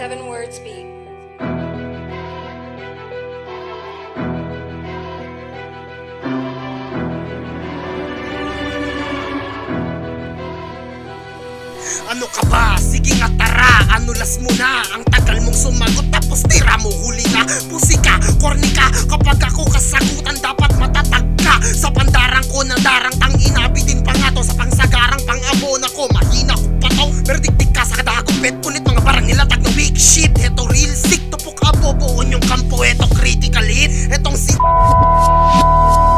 7 words beat. Ano ka ba? Sige nga tara, anulas mo na. Ang tagal mong sumagot tapos tira mo huli ka. Pusi ka, corny ka, kapag ako kasagutan dapat matatag ka. Sa pandarang ko na darang tangina, bitin pa nga to. Sa pangsagarang pang-abon ako, mahina ko pa to. Pero dikdik ka sa kadagupit, punit mga barang nilatag na weak shit. Heto real sick, tupok aboboon yung kampo. Heto critical hit, hetong si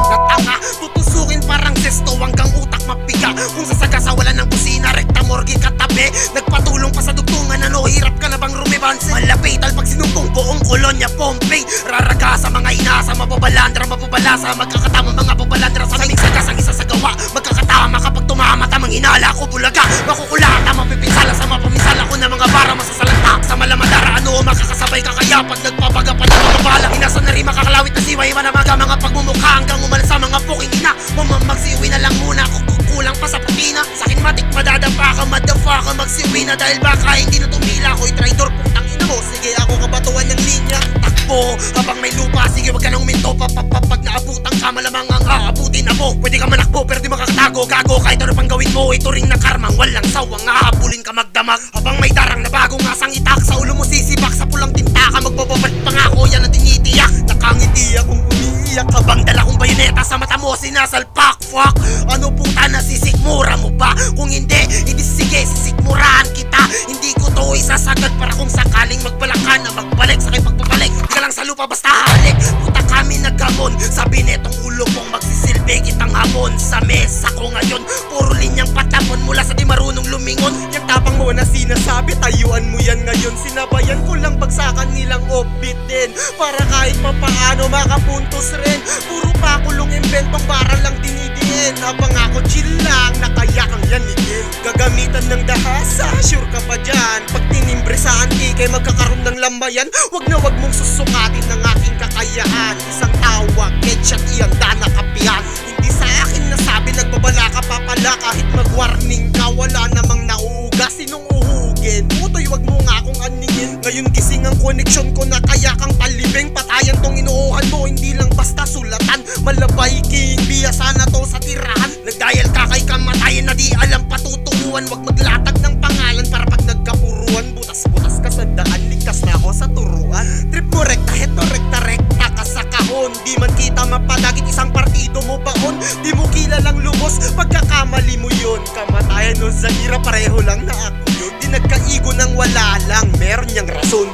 natanga, tutusukin parang sesto hanggang utak mapiga. Kung sasagasa wala ng kusina, rekta morgue katabi. Nagpatulong pa sa dugtungan, ano hirap ka na bang rumibanse? Malapital pag sinumpong buong kolonya Pompey. Raraga sa mga inasa, mababalandra, mababalasa. Magkakatama mga babalandra sa aming sagasang isa sa gawa. Magkakatama kapag tumama tamang hinala ko bulaga. Makukulata, mapipinsala sa mapamisala ko na mga bara masasalanta. Sa malamadara ano makakasabay ka kaya pag nagpapaga pa ng mga bala. Inasa na rin makakalawit na siwa, iba na mga pagmumukha hanggang umalas sa mga puking ina. Magsiuwi na lang muna, kukulang pa sa protina. Sakin matik madadapa ka, madafa ka, magsiuwi na dahil baka hindi na tumila. Ako'y traidor, putang ina mo. Sige ako kabatuan ng linya. Takbo, habang may lupa, sige wag ka nang uminto. Pag naabutan ka, malamang ang aabutin ako. Pwede ka manakbo pero di makakatago. Gago kahit ano pang gawin mo, ito ring na karmang walang sawang hahabulin ka magdamag. Habang may darang na bagong asang itak, sa ulo mo sisibak, sa pulang tinta ka magbababat pa nga ako, yan ang tinitiyak. Nakangiti akong umiiyak, habang dala kong bayoneta sa mata mo sinasalpak. Fuck, ano puta na sisikmura mo ba? Kung hindi sige sisikmurahan kita. Hindi ko to isasagad para kung sakaling magbalak ka na magbalik sa pagpapalik. Di ka lang sa lupa basta halik. Puta kami nagkamon, sabi netong ulo mong magsisilbi kitang hamon. Sa mesa ko ngayon, puro linyang patapon mula sa di marunong lumingon. Yung tapang mo na sinasabi, tayuan mo yan ngayon. Sinabayan ko lang bagsakan nilang offbeat din, para kahit papaano makapuntos rin. Puro pakulong inventong para lang dinidiin. Habang ako chill lang, nakayakang yanigin. Gagamitan ng dahasa, sure ka pa dyan. Pag tinimbre sa antique, magkakaroon ng lambayan. Wag na wag mong susukatin ng aking kakayahan. Isang tawag, headshot ihanda na kapihan. Hindi sa akin nasabi, nagbabala ka pa pala. Kahit mag-warning ka, wala namang nauuga. Sinong uhugin? Putoy, wag mo nga akong aningin. Ngayon gising ang koneksyon ko na kaya kang talibeng. Patayan tong inuuhan mo, hindi lang basta sulatan. Malabay king, biya sana to sa tirahan. Nagdial ka kay kamatayan na di alam patutuuan. Wag maglatag ng pangalan para pag nagkapuruan. Butas-butas ka sa daan, likas na ako sa turuan. Trip mo rekta, heto rekta ka sa kahon. Di man kita mapadagit, isang partido mo baon. Di mo kilalang lubos, pagkakamali mo yun. Kamatayan o Zahira, pareho lang na ako yun. Di nagkaigo ng wala lang, meron niyang rason.